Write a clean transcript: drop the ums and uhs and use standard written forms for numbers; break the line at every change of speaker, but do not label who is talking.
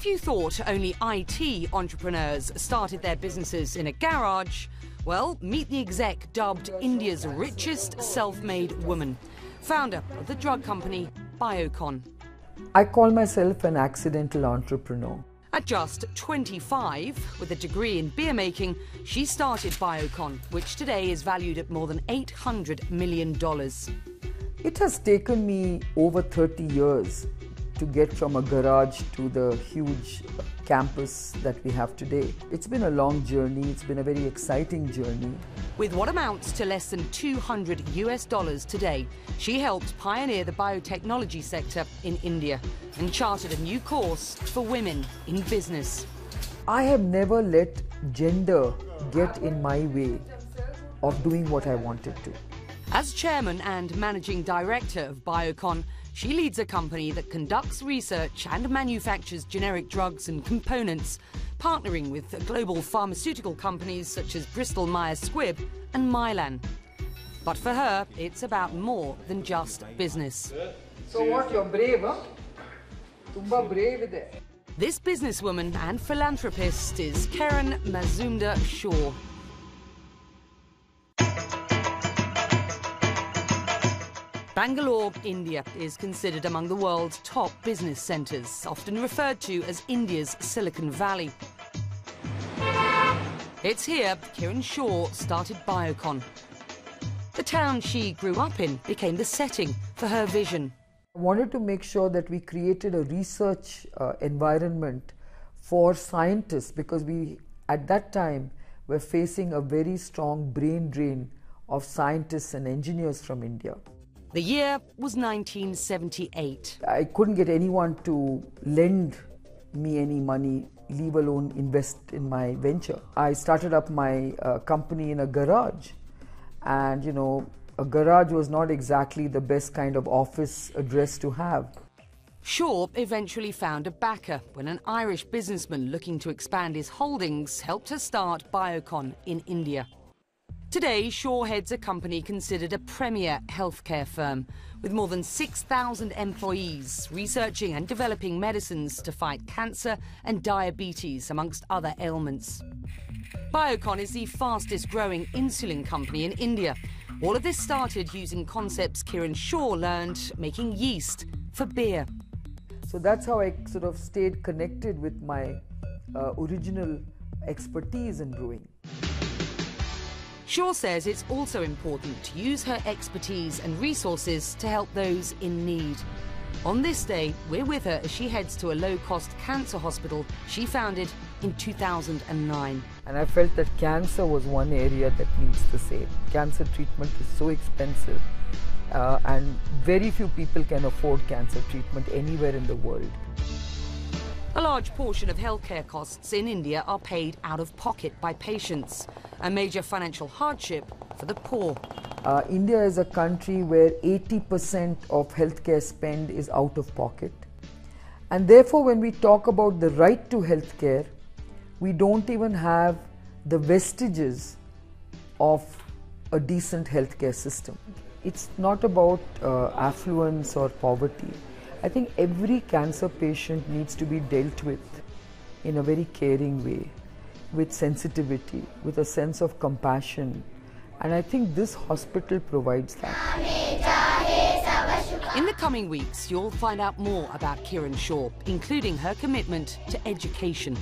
If you thought only IT entrepreneurs started their businesses in a garage, well, meet the exec dubbed India's richest self-made woman, founder of the drug company Biocon.
I call myself an accidental entrepreneur.
At just 25, with a degree in beer making, she started Biocon, which today is valued at more than $800 million.
It has taken me over 30 years to get from a garage to the huge campus that we have today. It's been a long journey, it's been a very exciting journey.
With what amounts to less than $200 today, she helped pioneer the biotechnology sector in India and charted a new course for women in business.
I have never let gender get in my way of doing what I wanted to.
As chairman and managing director of Biocon, she leads a company that conducts research and manufactures generic drugs and components, partnering with global pharmaceutical companies such as Bristol Myers Squibb and Mylan. But for her, it's about more than just business.
So what, you're brave, huh? Tumba brave there.
This businesswoman and philanthropist is Kiran Mazumdar-Shaw. Bangalore, India, is considered among the world's top business centres, often referred to as India's Silicon Valley. It's here Kiran Shaw started Biocon. The town she grew up in became the setting for her vision.
I wanted to make sure that we created a research environment for scientists, because we, at that time, were facing a very strong brain drain of scientists and engineers from India.
The year was 1978.
I couldn't get anyone to lend me any money, leave alone invest in my venture. I started up my company in a garage, and a garage was not exactly the best kind of office address to have.
Shaw eventually found a backer when an Irish businessman looking to expand his holdings helped her start Biocon in India. Today, Shaw heads a company considered a premier healthcare firm, with more than 6,000 employees researching and developing medicines to fight cancer and diabetes, amongst other ailments. Biocon is the fastest growing insulin company in India. All of this started using concepts Kiran Shaw learned making yeast for beer.
So that's how I sort of stayed connected with my original expertise in brewing.
Shaw says it's also important to use her expertise and resources to help those in need. On this day, we're with her as she heads to a low-cost cancer hospital she founded in 2009.
And I felt that cancer was one area that needs the same. Cancer treatment is so expensive, and very few people can afford cancer treatment anywhere in the world.
A large portion of healthcare costs in India are paid out of pocket by patients, a major financial hardship for the poor.
India is a country where 80% of healthcare spend is out of pocket. And therefore, when we talk about the right to healthcare, we don't even have the vestiges of a decent healthcare system. It's not about affluence or poverty. I think every cancer patient needs to be dealt with in a very caring way, with sensitivity, with a sense of compassion. And I think this hospital provides that.
In the coming weeks, you'll find out more about Kiran Shaw, including her commitment to education.